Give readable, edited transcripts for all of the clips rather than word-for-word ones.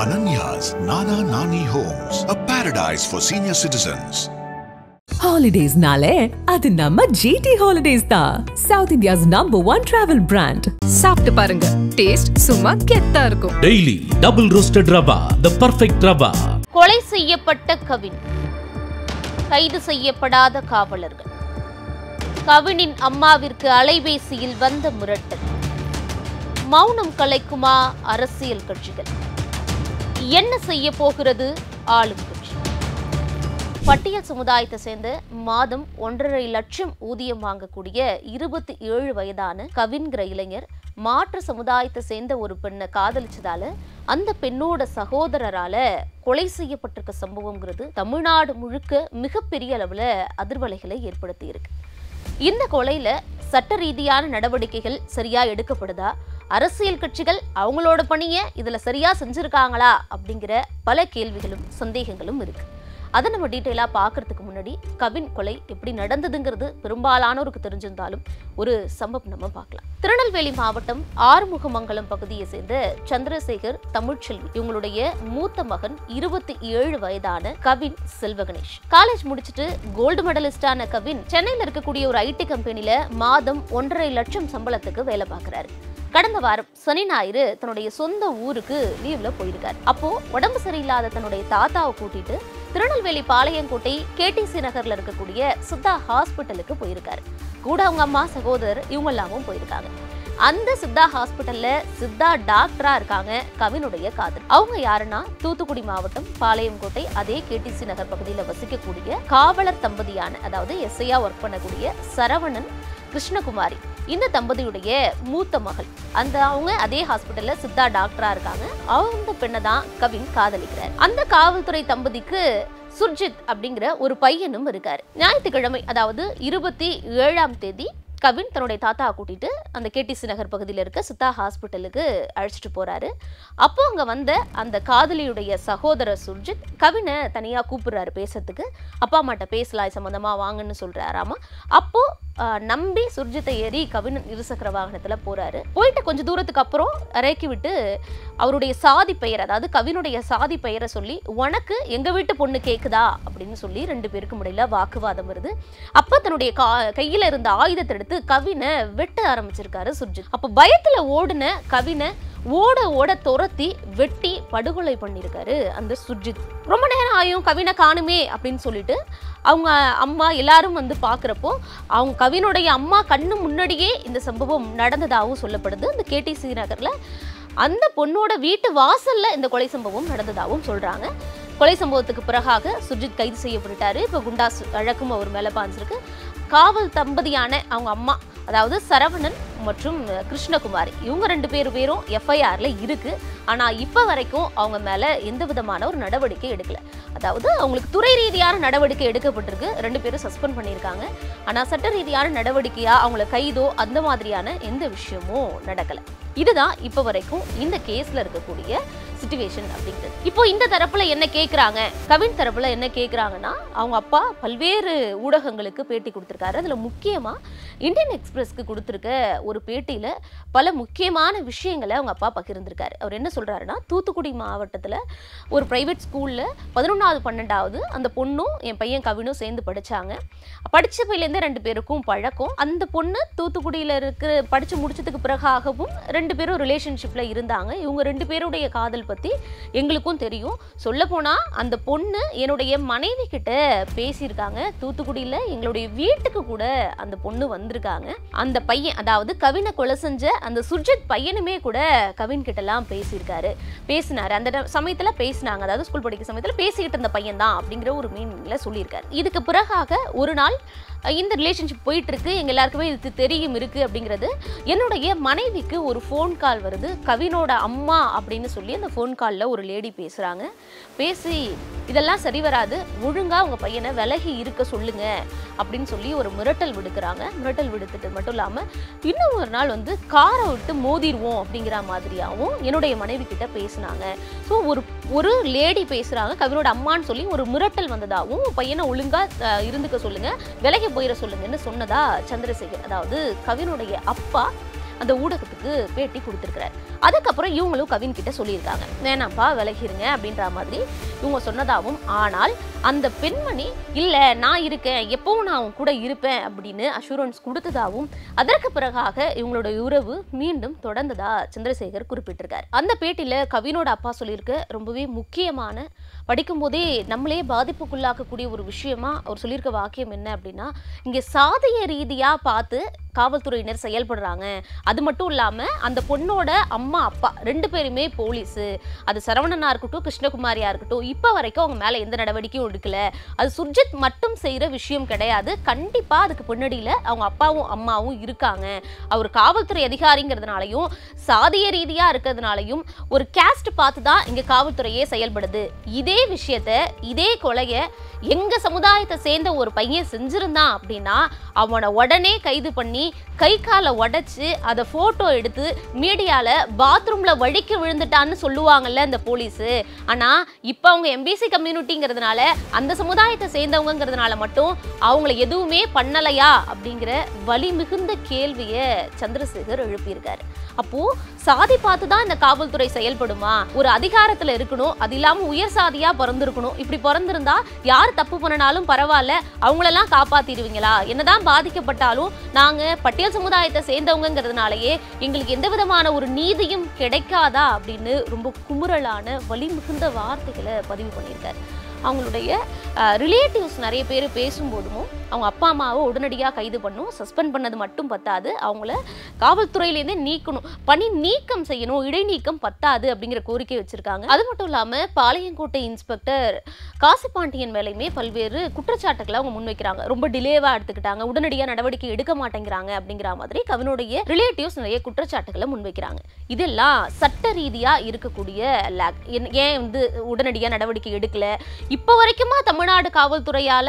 Ananya's Nana Nani Homes, a paradise for senior citizens. Holidays nale adu namma GT Holidays da, South India's #1 travel brand. சாப்பிட்டு பாருங்க, taste சும்மா கெத்தா இருக்கும். Daily double roasted rava, the perfect rava. கொலை செய்யப்பட்ட கவின், கைது செய்யப்படாத காவலர்கள். கவினின் அம்மாவிற்கு அலைபேசியில் வந்த மிரட்டல். மௌனம் கலைக்குமா அரசியல் கட்சிகள்? என்ன செய்ய போகிறது ஆளும் கட்சி? பட்டியல் சமுதாயத்தை சேர்ந்த மாதம் 1.5 லட்சம் ஊதியம் வாங்கக்கூடிய 27 வயதான கவின்கிற இளைஞர் மாற்று சமுதாயத்தை சேர்ந்த ஒரு பெண்ணை காதலிச்சதால அந்த பெண்ணோட சகோதரரால கொலை செய்யப்பட்டிருக்க சம்பவம்ங்கிறது தமிழ்நாடு முழுக்க மிகப்பெரிய அளவுல அதிர்வலைகளை ஏற்படுத்தி இருக்கு. இந்த கொலையில சட்ட ரீதியான நடவடிக்கைகள் சரியா எடுக்கப்படுதா, அரசியல் கட்சிகள் அவங்களோட பணியை இதுல சரியா செஞ்சிருக்காங்களா அப்படிங்கிற பல கேள்விகளும் சந்தேகங்களும் இருக்கு. அதை நம்ம டீட்டெயிலா பார்க்கறதுக்கு முன்னாடி கவின் கொலை எப்படி நடந்ததுங்கிறது பெரும்பாலானோருக்கு தெரிஞ்சிருந்தாலும் ஒரு சம்பவம் நம்ம பார்க்கலாம். திருநெல்வேலி மாவட்டம் ஆறுமுகமங்கலம் பகுதியை சேர்ந்த சந்திரசேகர் தமிழ்ச்செல்வி இவங்களுடைய மூத்த மகன் 27 வயதான கவின் செல்வகணேஷ். காலேஜ் முடிச்சுட்டு கோல்டு மெடலிஸ்டான கவின் சென்னையில் இருக்கக்கூடிய ஒரு ஐடி கம்பெனில மாதம் 1.5 லட்சம் சம்பளத்துக்கு வேலை பார்க்கிறாரு. கடந்த வாரம் சனி ஞாயிறு தன்னுடைய சொந்த ஊருக்கு லீவ்ல போயிருக்காரு. அப்போ உடம்பு சரியில்லாத தன்னுடைய தாத்தாவை கூட்டிட்டு திருநெல்வேலி பாளையங்கோட்டை KTC நகர்ல இருக்கக்கூடிய சித்தா ஹாஸ்பிட்டலுக்கு போயிருக்காரு. கூட அவங்க அம்மா, சகோதரர் இவங்க எல்லாமும் போயிருக்காங்க. அந்த சித்தா ஹாஸ்பிட்டல்ல சித்தா டாக்டரா இருக்காங்க கவினுடைய காதல். அவங்க யாருன்னா தூத்துக்குடி மாவட்டம் பாளையங்கோட்டை அதே KTC நகர் பகுதியில் வசிக்கக்கூடிய காவலர் தம்பதியான, அதாவது SIயா ஒர்க் பண்ணக்கூடிய சரவணன் கிருஷ்ணகுமாரி. இந்த தம்பதியுடைய மூத்த மகள். அவங்க அதே ஹாஸ்பிட்டல்ல சித்தா டாக்டரா இருக்காங்க. அவங்க பெண்ணை தான் கவின் காதலிக்கிறார். அந்த காவல்துறை தம்பதிக்கு சுர்ஜித் அப்படிங்கிற ஒரு பையனும் இருக்காரு. ஞாயிற்றுக்கிழமை, அதாவது 27ஆம் தேதி கவின் தன்னுடைய தாத்தா கூட்டிட்டு அந்த KTC நகர் பகுதியில் இருக்க சித்தா ஹாஸ்பிட்டலுக்கு அழைச்சிட்டு போறாரு. அப்போ அங்க வந்த அந்த காதலியுடைய சகோதரர் சுர்ஜித் கவினை தனியா கூப்பிடுறாரு பேசுறதுக்கு. அப்பா அம்மாட்ட பேசலாம் சம்பந்தமா வாங்கன்னு சொல்றாராமா. அப்போ நம்பி சுர்ஜித்தை ஏறி கவின் இருசக்கர வாகனத்துல போறாரு. போயிட்டு கொஞ்சம் தூரத்துக்கு அப்புறம் இறக்கி விட்டு அவருடைய சாதி பெயர், அதாவது கவினுடைய சாதி பெயரை சொல்லி, உனக்கு எங்க வீட்டு பொண்ணு கேக்குதா அப்படின்னு சொல்லி 2 பேருக்கு இடையில வாக்குவாதம் வருது. அப்ப தன்னுடைய கையில இருந்த ஆயுதத்தை எடுத்து கவினை வெட்ட ஆரம்பிச்சிருக்காரு சுர்ஜித். அப்ப பயத்துல ஓடுன கவினை ஓட ஓட துரத்தி வெட்டி படுகொலை பண்ணிருக்காரு அந்த சுர்ஜித். ரொம்ப நேரம் ஆயும் கவினை காணுமே அப்படின்னு சொல்லிட்டு அவங்க அம்மா எல்லாரும் வந்து பாக்குறப்போ அவங்க கவினுடைய அம்மா கண்ணு முன்னாடியே இந்த சம்பவம் நடந்ததாகவும் சொல்லப்படுது. அந்த KTC நகர்ல அந்த பொண்ணோட வீட்டு வாசல்ல இந்த கொலை சம்பவம் நடந்ததாகவும் சொல்றாங்க. கொலை சம்பவத்துக்கு பிறகாக சுர்ஜித் கைது செய்யப்பட்டாரு. இப்ப குண்டாஸ் வழக்கும் அவர் மேல பாஞ்சிருக்கு. காவல் தம்பதியான அவங்க அம்மா, அதாவது சரவணன் மற்றும் கிருஷ்ணகுமாரி, இவங்க 2 பேரும் FIRல இருக்கு. ஆனா இப்ப வரைக்கும் அவங்க மேல எந்த விதமான ஒரு நடவடிக்கை எடுக்கல. அதாவது அவங்களுக்கு துறை ரீதியான நடவடிக்கை எடுக்கப்பட்டிருக்கு. 2 பேரும் சஸ்பெண்ட் பண்ணியிருக்காங்க. ஆனா சட்ட ரீதியான நடவடிக்கையா அவங்கள கைதோ அந்த மாதிரியான எந்த விஷயமும் நடக்கல. இதுதான் இப்ப வரைக்கும் இந்த கேஸ்ல இருக்கக்கூடிய சிச்சுவேஷன் அப்படிங்கிறது. இப்போ இந்த தரப்புல என்ன கேட்கிறாங்க, கவின் தரப்புல என்ன கேட்கிறாங்கன்னா, அவங்க அப்பா பல்வேறு ஊடகங்களுக்கு பேட்டி கொடுத்திருக்காரு. அதுல முக்கியமா இந்தியன் எக்ஸ்பிரஸ்க்கு கொடுத்திருக்க ஒரு பேட்டியில பல முக்கியமான விஷயங்களை அவங்க அப்பா பகிர்ந்திருக்காரு. அவர் என்ன சொல்றாருன்னா, தூத்துக்குடி மாவட்டத்துல ஒரு பிரைவேட் ஸ்கூல்ல 11வது 12வது அந்த பொண்ணும் என் பையன் கவினும் சேர்ந்து படிச்சாங்க. படிச்ச பையிலேருந்தே 2 பேருக்கும் பழக்கம். அந்த பொண்ணு தூத்துக்குடியில படிச்சு முடிச்சதுக்கு பிறகாகவும் 2 பேரும் ரிலேஷன்ஷிப்ல இருந்தாங்க. இவங்க 2 பேருடைய காதல் பத்தி எங்களுக்கும் தெரியும். சொல்ல போனா அந்த பொண்ணு என்னுடைய மனைவி கிட்ட பேசியிருக்காங்க. தூத்துக்குடியில எங்களுடைய வீட்டுக்கு கூட அந்த பொண்ணு வந்திருக்காங்க. அந்த பையன், அதாவது கவினை கொலை செஞ்ச அந்த சுர்ஜித் பையனுமே கூட கவின் கிட்ட எல்லாம் பேசினாரு. அந்த சமயத்துல பேசினாங்க, அதாவது ஸ்கூல் படிக்கிற சமயத்துல பேசிக்கிட்டு இருந்த பையன் தான் அப்படிங்கிற ஒரு மீனிங்ல சொல்லியிருக்காரு. இதுக்கு பிறகாக ஒரு நாள் இந்த ரிலேஷன்ஷிப் போயிட்டு இருக்கு, எங்க எல்லாருக்குமே இது தெரியும் இருக்கு அப்படிங்கிறது. என்னுடைய மனைவிக்கு ஒரு ஃபோன் கால் வருது, கவினோட அம்மா அப்படின்னு சொல்லி அந்த ஃபோன் காலில் ஒரு லேடி பேசுறாங்க. பேசி இதெல்லாம் சரி வராது, ஒழுங்கா உங்க பையனை விலகி இருக்க சொல்லுங்க அப்படின்னு சொல்லி ஒரு மிரட்டல் விடுக்கிறாங்க. மிரட்டல் விடுத்துட்டு மட்டும் இல்லாம இன்னும் ஒரு நாள் வந்து காரை விட்டு மோதிடுவோம் அப்படிங்கிற மாதிரியாகவும் என்னுடைய மனைவி கிட்ட பேசினாங்க. ஸோ ஒரு லேடி பேசுறாங்க, கவினோட அம்மான்னு சொல்லி ஒரு மிரட்டல் வந்ததாகவும் பையனை ஒழுங்கா இருந்துக்க சொல்லுங்க, விலகி போயிட சொல்லுங்கன்னு சொன்னதா சந்திரசேகர், அதாவது கவினுடைய அப்பா அந்த ஊடகத்துக்கு சேனலுக்கு பேட்டி கொடுத்துருக்கிறார். அதுக்கப்புறம் இவங்களும் கவின் கிட்ட சொல்லியிருக்காங்க, வேணாம்ப்பா விலகிருங்க அப்படின்ற மாதிரி இவங்க சொன்னதாகவும், ஆனால் அந்த பெண்மணி இல்ல நான் இருக்கேன், எப்பவும் நான் அவங்க கூட இருப்பேன் அப்படின்னு அஷூரன்ஸ் கொடுத்ததாகவும், அதற்கு பிறகாக இவங்களோட உறவு மீண்டும் தொடர்ந்ததா சந்திரசேகர் குறிப்பிட்டிருக்காரு. அந்த பேட்டியில கவினோட அப்பா சொல்லியிருக்க ரொம்பவே முக்கியமான, படிக்கும் போதே நம்மளே பாதிப்புக்குள்ளாக்கக்கூடிய ஒரு விஷயமா அவர் சொல்லியிருக்க வாக்கியம் என்ன அப்படின்னா, இங்க சாதிய ரீதியா பார்த்து காவல்துறையினர் செயல்படுறாங்க. அது மட்டும் இல்லாம அந்த பொண்ணோட அம்மா அப்பா 2 பேருமே போலீஸு, அது சரவணனா இருக்கட்டும் கிருஷ்ணகுமாரியா இருக்கட்டும், இப்ப வரைக்கும் அவங்க மேல எந்த நடவடிக்கையும் எடுக்கல. அது சுர்ஜித் மட்டும் செய்யற விஷயம் கிடையாது, கண்டிப்பா அதுக்கு பின்னாடியில அவங்க அப்பாவும் அம்மாவும் இருக்காங்க. அவர் காவல்துறை அதிகாரிங்கிறதுனாலையும் சாதிய ரீதியா இருக்கிறதுனாலையும் ஒரு கேஸ்ட் பார்த்து தான் இங்க காவல்துறையே செயல்படுது. இதே விஷயத்த, இதே கொலைய எங்க சமுதாயத்தை சேர்ந்த ஒரு பையன் செஞ்சிருந்தான் அப்படின்னா அவனை உடனே கைது பண்ணி கை காலை உடைச்சு அதை போட்டோ எடுத்து மீடியால பாத்ரூம்ல வழிக்கு விழுந்துட்டான்னு சொல்லுவாங்கல்ல இந்த போலீஸ். ஆனா இப்ப அவங்க எம்பிசி கம்யூனிட்டிங்கிறதுனால அந்த சமுதாயத்தை சேர்ந்தவங்கிறதுனால மட்டும் அவங்களை எதுவுமே பண்ணலையா அப்படிங்கிற வலி மிகுந்த கேள்வியை சந்திரசேகர் எழுப்பியிருக்காரு. அப்போ சாதி பார்த்து தான் இந்த காவல்துறை செயல்படுமா? ஒரு அதிகாரத்துல இருக்கணும், அது இல்லாம உயர் சாதியா பிறந்திருக்கணும். இப்படி பிறந்திருந்தா யார் தப்பு பண்ணனாலும் பரவாயில்ல, அவங்களெல்லாம் காப்பாத்திடுவீங்களா? என்னதான் பாதிக்கப்பட்டாலும் நாங்க பட்டியல் சமுதாயத்தை சேர்ந்தவங்கிறதுனாலயே எங்களுக்கு எந்த விதமான ஒரு நீதியும் கிடைக்காதா அப்படின்னு ரொம்ப குமுறலான வலி மிகுந்த வார்த்தைகளை பதிவு பண்ணியிருக்காரு. அவங்களுடைய ரிலேட்டிவ்ஸ் நிறைய பேர் பேசும்போதும் அவங்க அப்பா அம்மாவை உடனடியாக கைது பண்ணும், சஸ்பெண்ட் பண்ணது மட்டும் பத்தாது, அவங்கள காவல்துறையிலேருந்தே நீக்கணும், பணி நீக்கம் செய்யணும், இடைநீக்கம் பத்தாது அப்படிங்கிற கோரிக்கை வச்சிருக்காங்க. அது மட்டும் இல்லாமல் பாளையங்கோட்டை இன்ஸ்பெக்டர் காசிபாண்டியன் மேலேயுமே பல்வேறு குற்றச்சாட்டுகளை அவங்க முன்வைக்கிறாங்க. ரொம்ப டிலேவாக எடுத்துக்கிட்டாங்க, உடனடியாக நடவடிக்கை எடுக்க மாட்டேங்கிறாங்க அப்படிங்கிற மாதிரி கவினுடைய ரிலேட்டிவ்ஸ் நிறைய குற்றச்சாட்டுகளை முன்வைக்கிறாங்க. இதெல்லாம் சட்ட ரீதியாக இருக்கக்கூடிய லேக். ஏன் வந்து உடனடியாக நடவடிக்கை எடுக்கல? இப்போ வரைக்குமா தமிழ்நாடு காவல்துறையால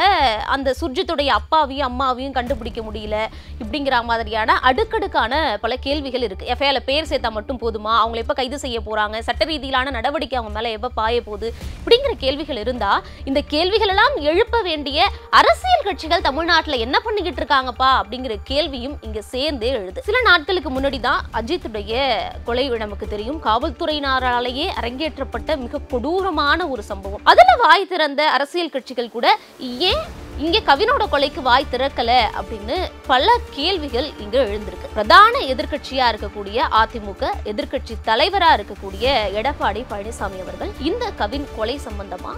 அந்த சுர்ஜித்துடைய அப்பாவையும் அம்மாவையும் கண்டுபிடிக்க முடியல? இப்படிங்கிற மாதிரியான அடுக்கடுக்கான பல கேள்விகள் இருக்கு. எஃப்ஐஆர்ல பேர் சேர்த்தா மட்டும் போதுமா? அவங்களை எப்ப கைது செய்ய போறாங்க? சட்ட ரீதியிலான நடவடிக்கை அவங்க மேல எப்ப பாய போகுது? இப்படிங்கிற கேள்விகள் இருந்தா இந்த கேள்விகள் எல்லாம் எழுப்ப வேண்டிய அரசியல் கட்சிகள் தமிழ்நாட்டுல என்ன பண்ணிக்கிட்டு இருக்காங்கப்பா அப்படிங்கிற கேள்வியும் இங்க சேர்ந்தே எழுது. சில நாட்களுக்கு முன்னாடி தான் அஜித்துடைய கொலை நமக்கு தெரியும், காவல்துறையினராலேயே அரங்கேற்றப்பட்ட மிக கொடூரமான ஒரு சம்பவம். அதுல வாய் திறந்த அரசியல் கட்சிகள் கூட ஏன் இங்கே கவினோட கொலைக்கு வாய் திறக்கல அப்படின்னு பல கேள்விகள் இங்க எழுந்திருக்கு. பிரதான எதிர்கட்சியா இருக்கக்கூடிய அதிமுக எதிர்கட்சி தலைவரா இருக்கக்கூடிய எடப்பாடி பழனிசாமி அவர்கள் இந்த கவின் கொலை சம்பந்தமா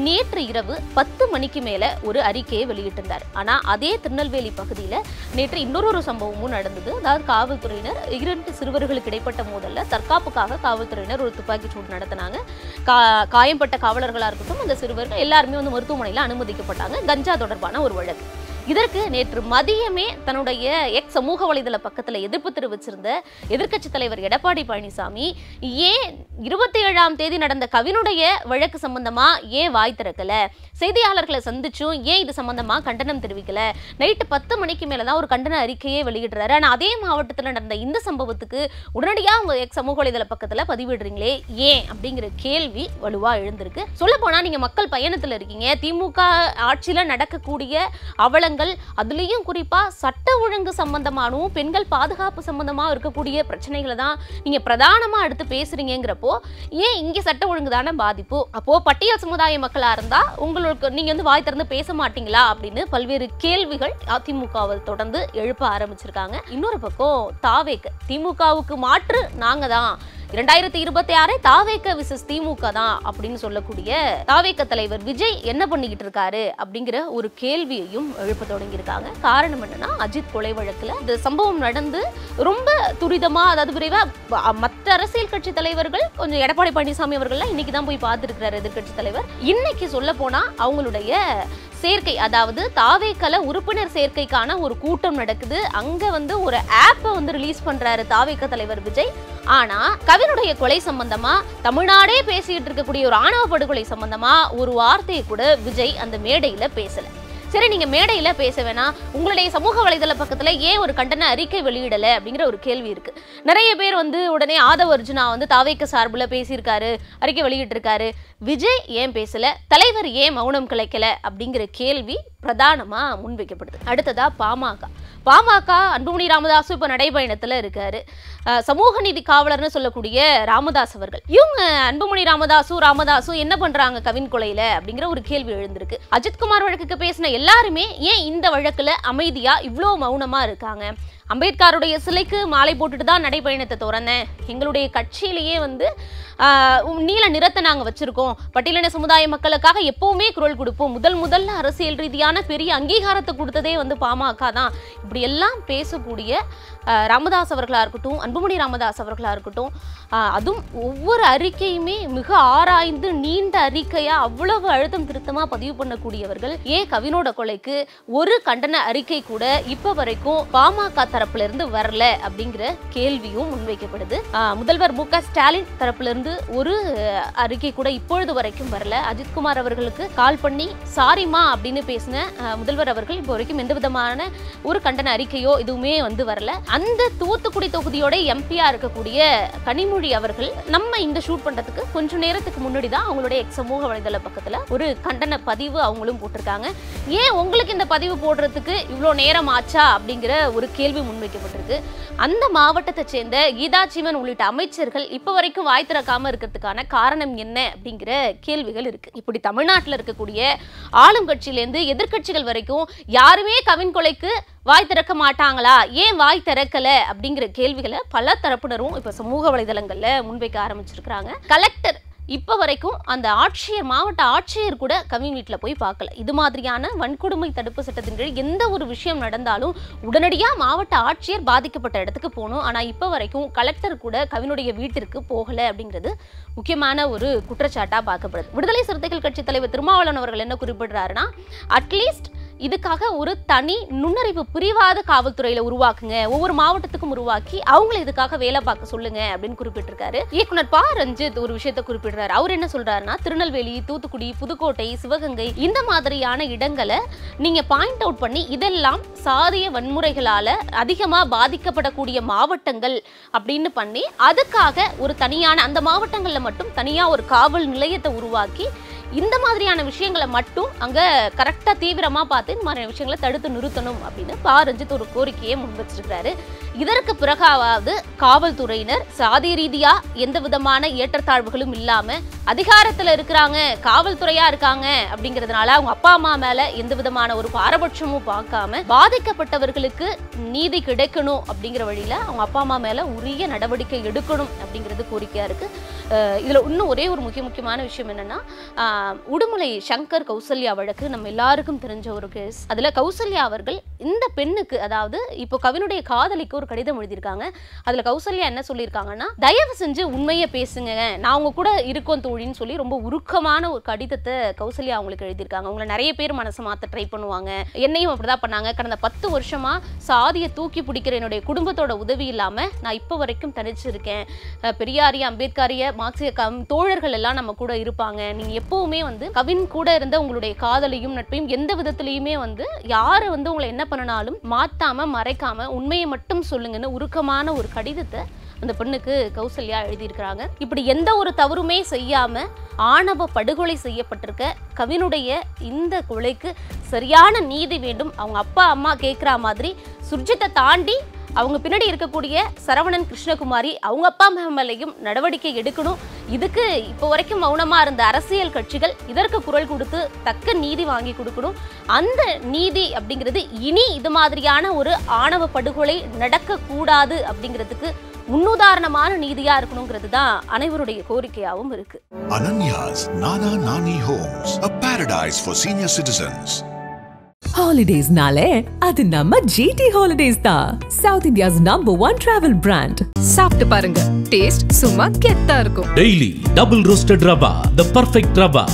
நேற்று இரவு 10 மணிக்கு மேல ஒரு அறிக்கையை வெளியிட்டிருந்தார். ஆனா அதே திருநெல்வேலி பகுதியில நேற்று இன்னொரு சம்பவமும் நடந்தது. அதாவது காவல்துறையினர் 2 சிறுவர்களுக்கு இடைப்பட்ட மோதல்ல தற்காப்புக்காக காவல்துறையினர் ஒரு துப்பாக்கி சூடு நடத்தினாங்க. காயம்பட்ட காவலர்களா இருக்கட்டும் அந்த சிறுவர்கள் எல்லாருமே வந்து மருத்துவமனையில அனுமதிக்கப்பட்டாங்க. கஞ்சா தொடர்பான ஒரு வழக்கு. இதற்கு நேற்று மதியமே தன்னுடைய எக்ஸ் சமூக வலைதள பக்கத்தில் எதிர்ப்பு தெரிவிச்சிருந்த எதிர்க்கட்சி தலைவர் எடப்பாடி பழனிசாமி ஏன் 27ஆம் தேதி நடந்த கவினுடைய வழக்கு சம்பந்தமா ஏன் வாய் திறக்கல? செய்தியாளர்களை சந்திச்சும் ஏன் இது சம்பந்தமா கண்டனம் தெரிவிக்கல? நைட்டு 10 மணிக்கு மேலதான் ஒரு கண்டன அறிக்கையே வெளியிடுறாரு. ஆனா அதே மாவட்டத்தில் நடந்த இந்த சம்பவத்துக்கு உடனடியா உங்க எக்ஸ் சமூக வலைதள பக்கத்துல பதிவிடுறீங்களே ஏன் அப்படிங்கிற கேள்வி வலுவா எழுந்திருக்கு. சொல்ல போனா நீங்க மக்கள் பயணத்துல இருக்கீங்க. திமுக ஆட்சியில நடக்கக்கூடிய அவலங்கள், அதுலயும் குறிப்பா சட்ட ஒழுங்கு சம்பந்தமானவும் பெண்கள் பாதுகாப்பு சம்பந்தமா இருக்கக்கூடிய பிரச்சனைகளை தான் நீங்க பிரதானமா எடுத்து பேசுறீங்கிறப்போ ஏன் இங்க சட்ட ஒழுங்கு தானே பாதிப்பு? அப்போ பட்டியல் சமுதாய மக்களா இருந்தா உங்களுக்கு நீங்க வந்து வாய் திறந்து பேச மாட்டீங்களா அப்படின்னு பல்வேறு கேள்விகள் அதிமுகவை தொடர்ந்து எழுப்ப ஆரம்பிச்சிருக்காங்க. இன்னொரு பக்கம் தாவேக திமுகவுக்கு மாற்று நாங்க தான், 2026 தாவேக விசஸ் திமுக தான் அப்படின்னு சொல்லக்கூடிய தாவேக தலைவர் விஜய் என்ன பண்ணிக்கிட்டு இருக்காரு அப்படிங்கிற ஒரு கேள்வியையும் எழுப்ப தொடங்கியிருக்காங்க. காரணம் என்னன்னா அஜித் கொலை வழக்குல இந்த சம்பவம் நடந்து ரொம்ப துரிதமா, அதாவது விரைவா மற்ற அரசியல் கட்சி தலைவர்கள் கொஞ்சம் எடப்பாடி பழனிசாமி அவர்கள்லாம் இன்னைக்கு தான் போய் பார்த்துருக்கிறார் எதிர்கட்சி தலைவர். இன்னைக்கு சொல்ல போனா அவங்களுடைய சேர்க்கை, அதாவது தாவேக்கல உறுப்பினர் சேர்க்கைக்கான ஒரு கூட்டம் நடக்குது. அங்க வந்து ஒரு ஆப்பை வந்து ரிலீஸ் பண்றாரு தாவேக தலைவர் விஜய். ஆனா கவினுடைய கொலை சம்பந்தமா தமிழ்நாடே பேசிட்டு இருக்கக்கூடிய ஒரு ஆணவ படுகொலை சம்பந்தமா ஒரு வார்த்தையை கூட விஜய் அந்த மேடையில பேசல. சரி, நீங்க மேடையில பேச வேணாம், உங்களுடைய சமூக வலைதள பக்கத்துல ஏன் ஒரு கண்டன அறிக்கை வெளியிடல அப்படிங்கிற ஒரு கேள்வி இருக்கு. நிறைய பேர் வந்து உடனே ஆதவ் அர்ஜுனா வந்து தாவேக சார்புல பேசியிருக்காரு, அறிக்கை வெளியிட்டிருக்காரு, விஜய் ஏன் பேசல, தலைவர் ஏன் மௌனம் கலைக்கல அப்படிங்கிற கேள்வி பிரதானமா முன்வைக்கப்படுது. அடுத்ததா பாமக அன்புமணி ராமதாஸ் இப்ப நடைபயணத்துல இருக்காரு. சமூக நீதி காவலர்னு சொல்லக்கூடிய ராமதாஸ் அவர்கள், இவங்க அன்புமணி ராமதாசும் என்ன பண்றாங்க கவின் கொலையில அப்படிங்கிற ஒரு கேள்வி எழுந்திருக்கு. அஜித்குமார் வழக்குக்கு பேசின எல்லாருமே ஏன் இந்த வழக்குல அமைதியா இவ்வளோ மௌனமா இருக்காங்க? அம்பேத்கருடைய சிலைக்கு மாலை போட்டுட்டு தான் நடைபயணத்தை திறந்தேன், எங்களுடைய கட்சியிலேயே நீல நிறத்தை நாங்க வச்சிருக்கோம், பட்டியலின சமுதாய மக்களுக்காக எப்பவுமே குரல் கொடுப்போம், முதல்ல அரசியல் ரீதியான பெரிய அங்கீகாரத்தை கொடுத்ததே பாமக தான், இப்படி எல்லாம் பேசக்கூடிய ராமதாஸ் அவர்களா இருக்கட்டும், அன்புமணி ராமதாஸ் அவர்களா இருக்கட்டும், அதுவும் ஒவ்வொரு அறிக்கையுமே மிக ஆராய்ந்து நீண்ட அறிக்கையா அவ்வளவு அழுத்தம் திருத்தமா பதிவு பண்ணக்கூடியவர்கள் ஏன் கவினோட கொலைக்கு ஒரு கண்டன அறிக்கை கூட இப்ப வரைக்கும் பாமக தரப்புல இருந்து வரல அப்படிங்கிற கேள்வியும் முன்வைக்கப்படுது. முதல்வர் மு.க. ஸ்டாலின் தரப்புல இருந்து ஒரு அறிக்கை கூட இப்பொழுது வரைக்கும் வரல. அஜித்குமார் அவர்களுக்கு கால் பண்ணி சாரிமா அப்படின்னு பேசின முதல்வர் அவர்கள் இப்போ வரைக்கும் எந்த விதமான ஒரு கண்டன அறிக்கையோ எதுவுமே வரல. அந்த தூத்துக்குடி தொகுதியோட எம்பியா இருக்கக்கூடிய கனிமொழி அவர்கள் நம்ம இந்த ஷூட் பண்றதுக்கு கொஞ்ச நேரத்துக்கு முன்னாடி தான் அவங்களுடைய சமூக வலைதள பக்கத்துல ஒரு கண்டன பதிவு அவங்களும் போட்டிருக்காங்க. ஏன் உங்களுக்கு இந்த பதிவு போடுறதுக்கு இவ்வளவு நேரம் ஆச்சா அப்படிங்கிற ஒரு கேள்வி முன்வைக்கப்பட்டிருக்கு. அந்த மாவட்டத்தை சேர்ந்த கீதா ஜீவன் உள்ளிட்ட அமைச்சர்கள் இப்ப வரைக்கும் வாய் திறக்காம இருக்கிறதுக்கான காரணம் என்ன அப்படிங்கிற கேள்விகள் இருக்கு. இப்படி தமிழ்நாட்டில் இருக்கக்கூடிய ஆளும் கட்சியிலேருந்து எதிர்கட்சிகள் வரைக்கும் யாருமே கவின் கொலைக்கு வாய் திறக்க மாட்டாங்களா, ஏன் வாய் திறக்கல அப்படிங்கிற கேள்விகளை பல தரப்பினரும் இப்ப சமூக வலைதளங்கள்ல முன்வைக்க ஆரம்பிச்சிருக்கிறாங்க. கலெக்டர் இப்ப வரைக்கும் அந்த மாவட்ட ஆட்சியர் கூட கவின் வீட்டுல போய் பார்க்கல. இது மாதிரியான வன்கொடுமை தடுப்பு சட்டத்தின் கீழ் எந்த ஒரு விஷயம் நடந்தாலும் உடனடியா மாவட்ட ஆட்சியர் பாதிக்கப்பட்ட இடத்துக்கு போகணும். ஆனா இப்ப வரைக்கும் கலெக்டர் கூட கவினுடைய வீட்டிற்கு போகல அப்படிங்கிறது முக்கியமான ஒரு குற்றச்சாட்டா பார்க்கப்படுது. விடுதலை சிறுத்தைகள் கட்சி தலைவர் திருமாவளவன் அவர்கள் என்ன குறிப்பிடுறாருன்னா, அட்லீஸ்ட் இதுக்காக ஒரு தனி நுண்ணறிவு பிரிவாத காவல்துறையில உருவாக்குங்க, ஒவ்வொரு மாவட்டத்துக்கும் உருவாக்கி அவங்களை இதுக்காக வேலை பார்க்க சொல்லுங்க அப்படின்னு குறிப்பிட்டிருக்காரு. இயக்குனர் ப. ரஞ்சித் ஒரு விஷயத்தை குறிப்பிடுறாரு. அவர் என்ன சொல்றாருன்னா, திருநெல்வேலி, தூத்துக்குடி, புதுக்கோட்டை, சிவகங்கை இந்த மாதிரியான இடங்களை நீங்க பாயிண்ட் அவுட் பண்ணி இதெல்லாம் சாதிய வன்முறைகளால அதிகமா பாதிக்கப்படக்கூடிய மாவட்டங்கள் அப்படின்னு பண்ணி அதுக்காக ஒரு தனியான அந்த மாவட்டங்கள்ல மட்டும் தனியா ஒரு காவல் நிலையத்தை உருவாக்கி இந்த மாதிரியான விஷயங்களை மட்டும் அங்க கரெக்டா தீவிரமா பார்த்து இந்த மாதிரியான விஷயங்களை தடுத்து நிறுத்தணும் அப்படின்னு ப. ரஞ்சித் ஒரு கோரிக்கையை முன்வச்சிருக்கிறாரு. இதற்கு பிறகாவது காவல்துறையினர் சாதி ரீதியா எந்த விதமான ஏற்றத்தாழ்வுகளும் இல்லாம அதிகாரத்துல இருக்கிறாங்க, காவல்துறையா இருக்காங்க அப்படிங்கிறதுனால அவங்க அப்பா அம்மா மேல எந்த விதமான ஒரு பாரபட்சமும் பார்க்காம பாதிக்கப்பட்டவர்களுக்கு நீதி கிடைக்கணும் அப்படிங்கிற வழியில அவங்க அப்பா அம்மா மேல உரிய நடவடிக்கை எடுக்கணும் அப்படிங்கிறது கோரிக்கையா இருக்கு. இதுல இன்னும் ஒரே ஒரு முக்கியமான விஷயம் என்னன்னா, உடுமலை சங்கர் கௌசல்யா வழக்கு நம்ம எல்லாருக்கும் தெரிஞ்ச ஒரு கேஸ். அதுல கௌசல்யா அவர்கள் இந்த பெண்ணுக்கு, அதாவது இப்போ கவினுடைய காதலிக்கு ஒரு கடிதம் எழுதியிருக்காங்க. அதுல கௌசல்யா என்ன சொல்லியிருக்காங்கன்னா, தயவு செஞ்சு உண்மையை பேசுங்க, நான் உங்க கூட இருக்கோம் தோழின்னு சொல்லி ரொம்ப உருக்கமான ஒரு கடிதத்தை கௌசல்யா அவங்களுக்கு எழுதியிருக்காங்க. உங்களை நிறைய பேர் மனசை மாத்த ட்ரை பண்ணுவாங்க, என்னையும் அப்படிதான் பண்ணாங்க, கடந்த 10 வருஷமா சாதியை தூக்கி பிடிக்கிற என்னுடைய குடும்பத்தோட உதவி இல்லாம நான் இப்ப வரைக்கும் தனிச்சிருக்கேன், பெரியாரிய அம்பேத்கரிய மார்க்சிய தோழர்கள் எல்லாம் நம்ம கூட இருப்பாங்க, நீங்க எப்பவுமே கவின் கூட இருந்த உங்களுடைய காதலையும் நட்பையும் எந்த விதத்திலையுமே யாரு உங்களை என்ன பண்ணனாலும் மாத்தாம மறைக்காம உண்மையை மட்டும் சொல்லுங்கன்னு உருக்கமான ஒரு கடிதத்தை அந்த பெண்ணுக்கு கௌசல்யா எழுதியிருக்கிறாங்க. இப்படி எந்த ஒரு தவறுமே செய்யாம ஆணவ படுகொலை செய்யப்பட்டிருக்க கவினுடைய இந்த கொலைக்கு சரியான நீதி வேண்டும். அவங்க அப்பா அம்மா கேட்குற மாதிரி சுர்ஜித்தை தாண்டி அவங்க பின்னாடி இருக்கக்கூடிய சரவணன், கிருஷ்ணகுமாரி அவங்க அப்பா அம்மா மேலையும் நடவடிக்கை எடுக்கணும். இதுக்கு இப்போ வரைக்கும் மௌனமா இருந்த அரசியல் கட்சிகள் இதற்கு குரல் கொடுத்து தக்க நீதி வாங்கி கொடுக்கணும். அந்த நீதி அப்படிங்கிறது இனி இது மாதிரியான ஒரு ஆணவ படுகொலை நடக்க கூடாது அப்படிங்கிறதுக்கு முன்னுதாரணமான நீதியா இருக்கணுங்கிறது தான் அனைவருடைய கோரிக்கையாகவும் இருக்கு. Ananya's Nana Nani Homes, a paradise for senior citizens. Holidays nale adu namma GT Holidays da, South India's #1 travel brand. சாப்பிட்டு பாருங்க, டேஸ்ட் சும்மா கெத்தா இருக்கும். Daily double roasted rava, the perfect rava.